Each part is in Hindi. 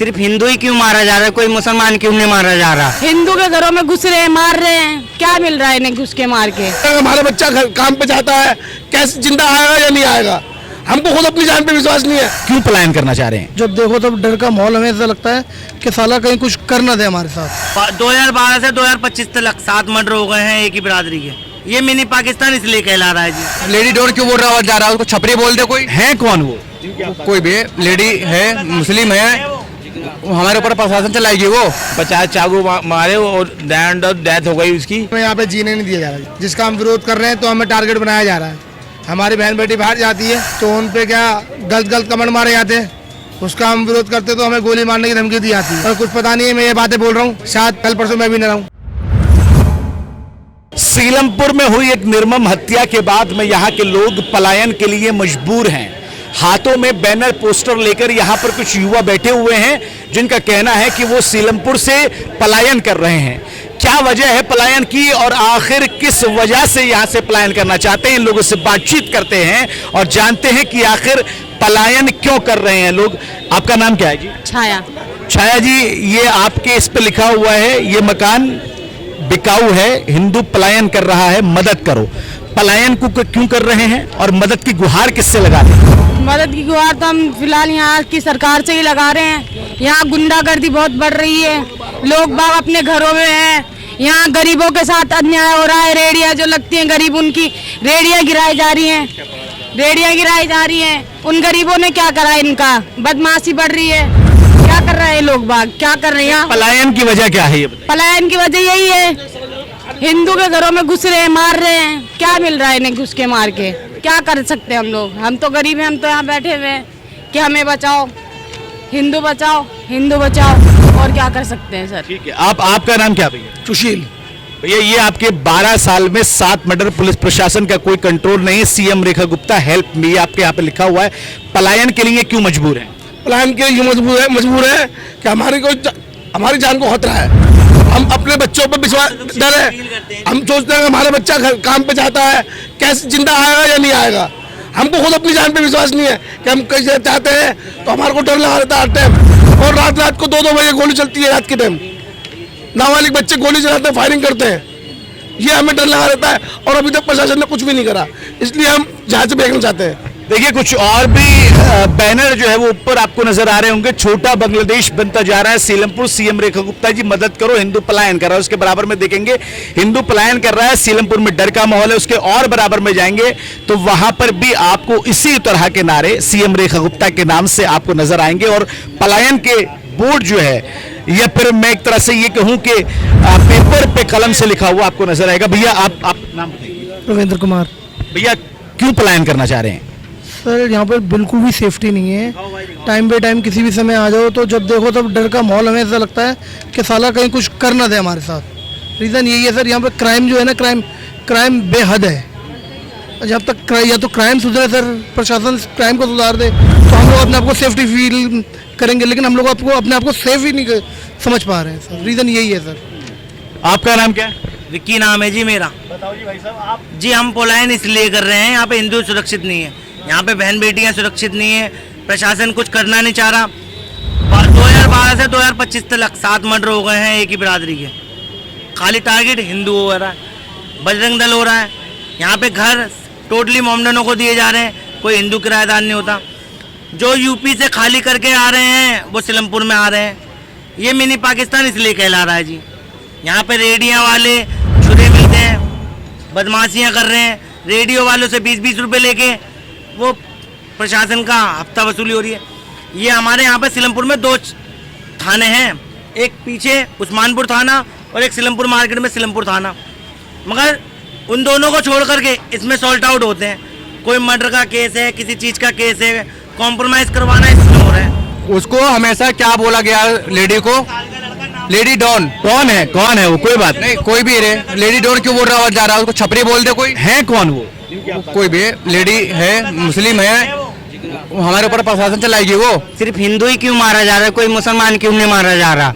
सिर्फ हिंदू ही क्यों मारा जा रहा है, कोई मुसलमान क्यों नहीं मारा जा रहा? हिंदू के घरों में घुस रहे हैं, मार रहे हैं, क्या मिल रहा है इन्हें घुस के मार के? हमारा बच्चा काम पे जाता है, कैसे जिंदा आएगा या नहीं आएगा, हमको खुद अपनी जान पे विश्वास नहीं है। क्यों पलायन करना चाह रहे हैं? जब देखो तब डर का माहौल, हमें ऐसा लगता है कि साला कहीं कुछ कर ना दे हमारे साथ। 2012 से 2025 तक 7 मर्डर हो गए हैं एक ही बिरादरी के। ये मिनी पाकिस्तान इसलिए कहला रहा है जी। लेडी डॉन क्यों बोल रहा जा रहा है? उसको छपरी बोल दे कोई है? कौन वो? कोई भी लेडी है, मुस्लिम है, हमारे ऊपर प्रशासन चलाएगी वो। 50 चाकू मारे और डेथ हो गई उसकी। हमें यहाँ पे जीने नहीं दिया जा रहा, जिसका हम विरोध कर रहे हैं तो हमें टारगेट बनाया जा रहा है। हमारी बहन बेटी बाहर जाती है तो उन पे क्या गलत कमेंट मारे जाते हैं, उसका हम विरोध करते तो हमें गोली मारने की धमकी दी जाती है। और कुछ पता नहीं है, मैं ये बातें बोल रहा हूँ, शायद कल परसों मैं भी न रहूँ। सीलमपुर में हुई एक निर्मम हत्या के बाद में यहाँ के लोग पलायन के लिए मजबूर हैं। हाथों में बैनर पोस्टर लेकर यहाँ पर कुछ युवा बैठे हुए हैं जिनका कहना है कि वो सीलमपुर से पलायन कर रहे हैं। क्या वजह है पलायन की और आखिर किस वजह से यहाँ से पलायन करना चाहते हैं, इन लोगों से बातचीत करते हैं और जानते हैं कि आखिर पलायन क्यों कर रहे हैं लोग। आपका नाम क्या है जी? छाया। छाया जी, ये आपके इस पे लिखा हुआ है, ये मकान बिकाऊ है, हिंदू पलायन कर रहा है, मदद करो। पलायन को क्यों कर रहे हैं और मदद की गुहार किससे लगा रहे हैं? मदद की गुहार तो हम फिलहाल यहाँ की सरकार से ही लगा रहे हैं। यहाँ गुंडागर्दी बहुत बढ़ रही है, लोग बाग अपने घरों में हैं, यहाँ गरीबों के साथ अन्याय हो रहा है। रेडियाँ जो लगती हैं गरीब, उनकी रेडियाँ गिराई जा रही हैं, रेडियाँ गिराई जा रही हैं। उन गरीबों ने क्या करा, इनका बदमाशी बढ़ रही है। क्या कर रहे हैं लोग बाग, क्या कर रहे हैं? पलायन की वजह क्या है ये? पलायन की वजह यही है, हिंदू के घरों में घुस रहे हैं, मार रहे हैं, क्या मिल रहा है इन्हें घुस के मार के? क्या कर सकते हैं हम लोग? हम तो गरीब हैं, हम तो यहाँ बैठे हुए हैं कि हमें बचाओ, हिंदू बचाओ, हिंदू बचाओ, और क्या कर सकते हैं सर? ठीक है, आपका नाम क्या भैया? सुशील। भैया, ये आपके 12 साल में 7 मर्डर, पुलिस प्रशासन का कोई कंट्रोल नहीं, CM Rekha Gupta help me, आपके यहाँ पे लिखा हुआ है। पलायन के लिए क्यों मजबूर है? पलायन के लिए मजबूर है कि हमारी जान को खतरा है। हम अपने बच्चों पर विश्वास डर है, हम सोचते हैं कि हमारा बच्चा काम पे जाता है, कैसे जिंदा आएगा या नहीं आएगा, हमको खुद अपनी जान पे विश्वास नहीं है कि हम कैसे चाहते हैं तो हमारे को डर लगा रहता है हर टाइम। और रात को 2-2 बजे गोली चलती है, रात के टाइम नाबालिग बच्चे गोली चलाते हैं, फायरिंग करते हैं, ये हमें डर लगा रहता है। और अभी तक प्रशासन ने कुछ भी नहीं करा, इसलिए हम जहाँ से देखना चाहते हैं। देखिए, कुछ और भी बैनर जो है वो ऊपर आपको नजर आ रहे होंगे। छोटा बांग्लादेश बनता जा रहा है सीलमपुर, सीएम रेखा गुप्ता जी मदद करो, हिंदू पलायन कर रहा है। उसके बराबर में देखेंगे हिंदू पलायन कर रहा है, सीलमपुर में डर का माहौल है। उसके और बराबर में जाएंगे तो वहां पर भी आपको इसी तरह के नारे सीएम रेखा गुप्ता के नाम से आपको नजर आएंगे। और पलायन के बोर्ड जो है, या फिर मैं एक तरह से ये कहूं कि पेपर पे कलम से लिखा हुआ आपको नजर आएगा। भैया, आप नाम बताइए। रविंद्र कुमार। भैया, क्यों पलायन करना चाह रहे हैं? सर, यहाँ पर बिल्कुल भी सेफ्टी नहीं है, टाइम बाई टाइम किसी भी समय आ जाओ तो जब देखो तब डर का माहौल, हमें ऐसा लगता है कि साला कहीं कुछ कर ना दे हमारे साथ। रीज़न यही है सर, यहाँ पर क्राइम जो है ना, क्राइम बेहद है। जब तक या तो क्राइम सुधरे सर, प्रशासन क्राइम को सुधार दे तो हम लोग अपने आप को सेफ्टी फील करेंगे, लेकिन हम लोग अपने आप को सेफ ही नहीं समझ पा रहे हैं सर। रीज़न यही है सर। आपका नाम क्या है? विक्की नाम है जी मेरा। बताओ जी भाई साहब, आप। जी, हम पलायन इसलिए कर रहे हैं, यहाँ पे हिंदू सुरक्षित नहीं है, यहाँ पे बहन बेटियाँ सुरक्षित नहीं है, प्रशासन कुछ करना नहीं चाह रहा। 2012 से 2025 तक 7 मर्डर हो गए हैं एक ही बिरादरी के। खाली टारगेट हिंदू हो रहा है, बजरंग दल हो रहा है। यहाँ पे घर टोटली मोमडनों को दिए जा रहे हैं, कोई हिंदू किराएदार नहीं होता। जो यूपी से खाली करके आ रहे हैं वो सीलमपुर में आ रहे हैं। ये मिनी पाकिस्तान इसलिए कहला रहा है जी। यहाँ पे रेडियो वाले छुरे मिलते हैं, बदमाशियाँ कर रहे हैं, रेडियो वालों से 20-20 रुपये लेके वो प्रशासन का हफ्ता वसूली हो रही है। ये हमारे यहाँ पे सीलमपुर में 2 थाने हैं, एक पीछे उस्मानपुर थाना और एक सीलमपुर मार्केट में सीलमपुर थाना, मगर उन दोनों को छोड़ करके इसमें सॉल्ट आउट होते हैं। कोई मर्डर का केस है, किसी चीज़ का केस है, कॉम्प्रोमाइज करवाना इसमें हो रहा है। उसको हमेशा क्या बोला गया लेडी को? Lady don. कौन है वो? कोई बात नहीं, कोई भी रहे। लेडी डॉन क्यों बोल रहा जा रहा है? उसको छपरी बोल दे कोई है? कौन वो? कोई भी लेडी है, मुस्लिम है, हमारे ऊपर प्रशासन चलाएगी वो। सिर्फ हिंदू ही क्यों मारा जा रहा है, कोई मुसलमान क्यों नहीं मारा जा रहा है?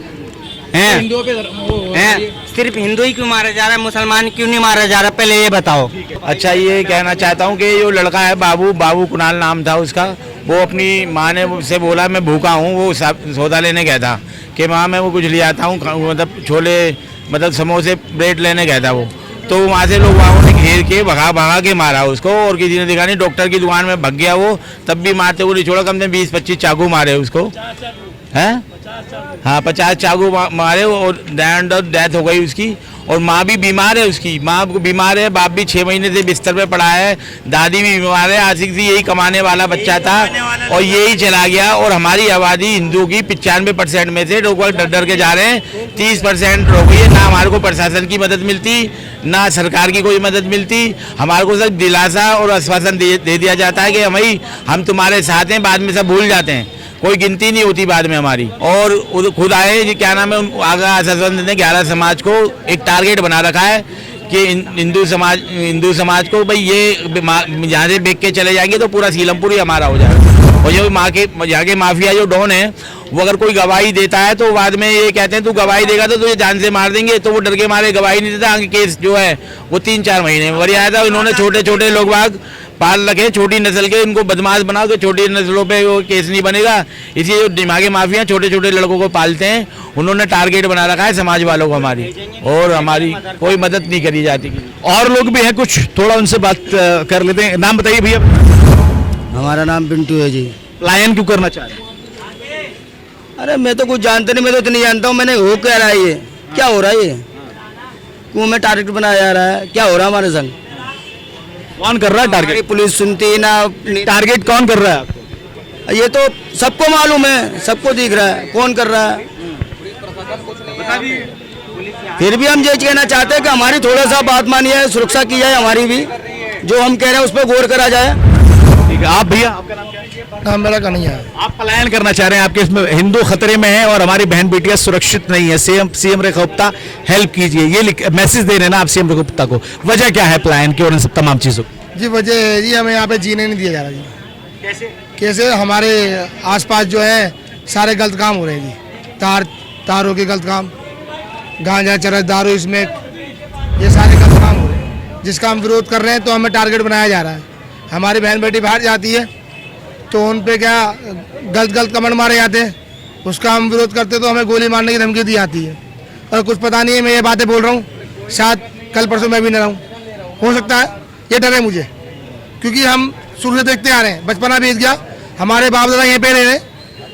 सिर्फ हिंदू ही क्यों मारा जा रहा है, मुसलमान क्यों नहीं मारा जा रहा, पहले ये बताओ। अच्छा, ये कहना चाहता हूँ कि जो लड़का है बाबू कुणाल नाम था उसका, वो अपनी माँ ने से बोला मैं भूखा हूँ, वो सौदा लेने गया था कि माँ मैं वो कुछ ले आता हूँ, मतलब छोले मतलब समोसे ब्रेड लेने गया था वो। तो वहाँ से लोग वहाँ ने घेर के भगा के मारा उसको, और किसी ने देखा नहीं, डॉक्टर की दुकान में भग गया वो, तब भी मारते हुए नहीं छोड़ा। कम से 20-25 चाकू मारे उसको, हैं? हाँ 50 चाकू मारे और डेथ हो गई उसकी। और माँ भी बीमार है, उसकी माँ बीमार है, बाप भी 6 महीने से बिस्तर पे पड़ा है, दादी भी बीमार है। आशिक जी यही कमाने वाला बच्चा था और यही चला गया। और हमारी आबादी हिंदू की 95% में से लोग डर डर के जा रहे हैं, 30% हो गई है। ना हमारे को प्रशासन की मदद मिलती, ना सरकार की कोई मदद मिलती। हमारे को सिर्फ दिलासा और आश्वासन दे दिया जाता है कि भाई हम तुम्हारे साथ हैं, बाद में सब भूल जाते हैं, कोई गिनती नहीं होती बाद में हमारी। और खुद आए जी, क्या नाम है, आगे आश्वासन देते 11 समाज को एक टारगेट बना रखा है कि हिंदू समाज को भाई ये यहाँ से बेच के चले जाएंगे तो पूरा सीलमपुर ही हमारा हो जाएगा। और जो यहाँ के माफिया जो डॉन है, वो अगर कोई गवाही देता है तो बाद में ये कहते हैं तू गवाही देगा तो तुझे जान से मार देंगे, तो वो डर के मारे गवाही नहीं देता। आगे केस जो है वो 3-4 महीने में भर आया था। इन्होंने छोटे छोटे लोग बाग पाल रखे, छोटी नस्ल के, इनको बदमाश बनाओ कि छोटी नस्लों पे वो केस नहीं बनेगा। इसलिए जो दिमागी माफिया छोटे छोटे लड़कों को पालते हैं, उन्होंने टारगेट बना रखा है समाज वालों को हमारी, और हमारी कोई मदद नहीं करी जाती। और लोग भी हैं कुछ, थोड़ा उनसे बात कर लेते हैं। नाम बताइए भैया। हमारा नाम पिंटू है जी। पलायन क्यों करना चाह रहे हैं? अरे मैं तो कुछ जानता नहीं, मैं तो इतनी जानता हूँ, मैंने हो क्या रहा है, ये क्या हो रहा है, ये क्यों में टारगेट बनाया जा रहा है, क्या हो रहा है हमारे संग? कौन कर रहा है टारगेट? पुलिस सुनती ना। टारगेट कौन कर रहा है आपको? ये तो सबको मालूम है, सबको दिख रहा है कौन कर रहा है। फिर भी हम ये कहना चाहते हैं कि हमारी थोड़ा सा बात मानिए, सुरक्षा की जाए हमारी भी, जो हम कह रहे हैं उस पर गौर करा जाए। ठीक है। आप भैया, आपका नाम क्या है? नाम मेरा कन्हैया है। आप पलायन करना चाह रहे हैं, आपके इसमें हिंदू खतरे में है और हमारी बहन बेटियां सुरक्षित नहीं है। सीएम रेखा गुप्ता हेल्प कीजिए, ये मैसेज दे रहे हैं ना आप सीएम रेखा गुप्ता को। वजह क्या है पलायन की और इन सब तमाम चीजों की? जी वजह है जी, हमें यहाँ पे जीने नहीं दिया जा रहा जी। कैसे हमारे आसपास जो है सारे गलत काम हो रहे हैं जी, तारों के गलत काम, गांजा चरस दारू, इसमें ये सारे गलत काम हो रहे हैं, जिसका हम विरोध कर रहे हैं। तो हमें टारगेट बनाया जा रहा है। हमारी बहन बेटी बाहर जाती है तो उन पे क्या गलत कमेंट मारे जाते हैं, उसका हम विरोध करते तो हमें गोली मारने की धमकी दी जाती है। और कुछ पता नहीं है, मैं ये बातें बोल रहा हूँ, शायद कल परसों मैं भी न रहूँ, हो सकता है, ये डर है मुझे, क्योंकि हम शुरू से देखते आ रहे हैं, बचपना बीत गया, हमारे बाप दादा यहीं पे रहे हैं,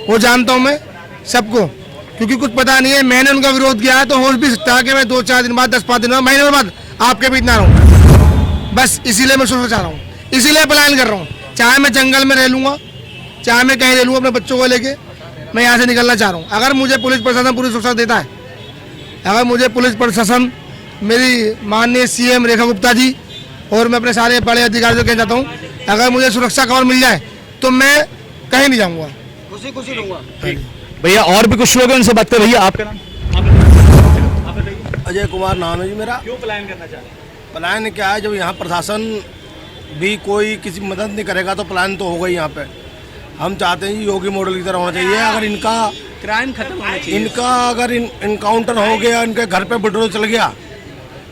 वो जानता हूँ मैं सबको, क्योंकि कुछ पता नहीं है। मैंने उनका विरोध किया है तो हो भी सकता है कि मैं 2-4 दिन बाद, 10-5 दिन बाद, महीने बाद आपके बीच ना रहूँ। बस इसीलिए मैं शुरू से चाह रहा हूँ, इसीलिए प्लान कर रहा हूँ। चाहे मैं जंगल में रह लूँगा, चाहे मैं कहीं रह लूँगा, अपने बच्चों को लेके मैं यहाँ से निकलना चाह रहा हूँ। अगर मुझे पुलिस प्रशासन पूरी सुरक्षा देता है, अगर मुझे पुलिस प्रशासन, मेरी माननीय सीएम रेखा गुप्ता जी और मैं अपने सारे बड़े अधिकारियों को कहना चाहता हूँ, अगर मुझे सुरक्षा कवर मिल जाए तो मैं कहीं नहीं जाऊँगा, खुशी रहूँगा। भैया और भी कुछ लोग हैं, उनसे बात करें। भैया आपका नाम? अजय कुमार नाम है जी मेरा। क्यों पलायन करना चाह रहे हैं? प्लान क्या है, जब यहाँ प्रशासन भी कोई किसी मदद नहीं करेगा तो प्लान तो होगा ही। यहाँ पे हम चाहते हैं योगी मॉडल की तरह होना चाहिए। अगर इनका क्राइम खत्म होना चाहिए, इनका अगर इनकाउंटर हो गया, इनके घर पे पेट्रोल चल गया,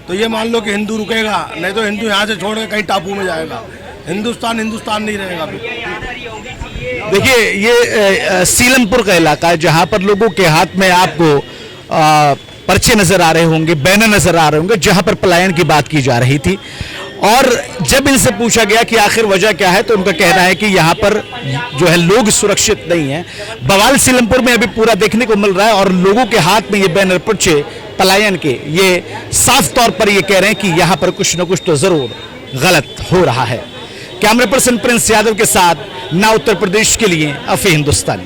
तो ये मान लो कि हिंदू रुकेगा, नहीं तो हिंदू यहाँ से छोड़ के कहीं टापू में जाएगा। हिंदुस्तान नहीं रहेगा। देखिए ये सीलमपुर का इलाका है जहां पर लोगों के हाथ में आपको पर्चे नजर आ रहे होंगे, बैनर नजर आ रहे होंगे, जहां पर पलायन की बात की जा रही थी। और जब इनसे पूछा गया कि आखिर वजह क्या है, तो उनका कहना है कि यहाँ पर जो है लोग सुरक्षित नहीं है। बवाल सीलमपुर में अभी पूरा देखने को मिल रहा है और लोगों के हाथ में ये बैनर पर्चे पलायन के, ये साफ तौर पर ये कह रहे हैं कि यहाँ पर कुछ न कुछ तो जरूर गलत हो रहा है। कैमरा पर्सन प्रिंस यादव के साथ ना उत्तर प्रदेश के लिए अफे हिंदुस्तानी।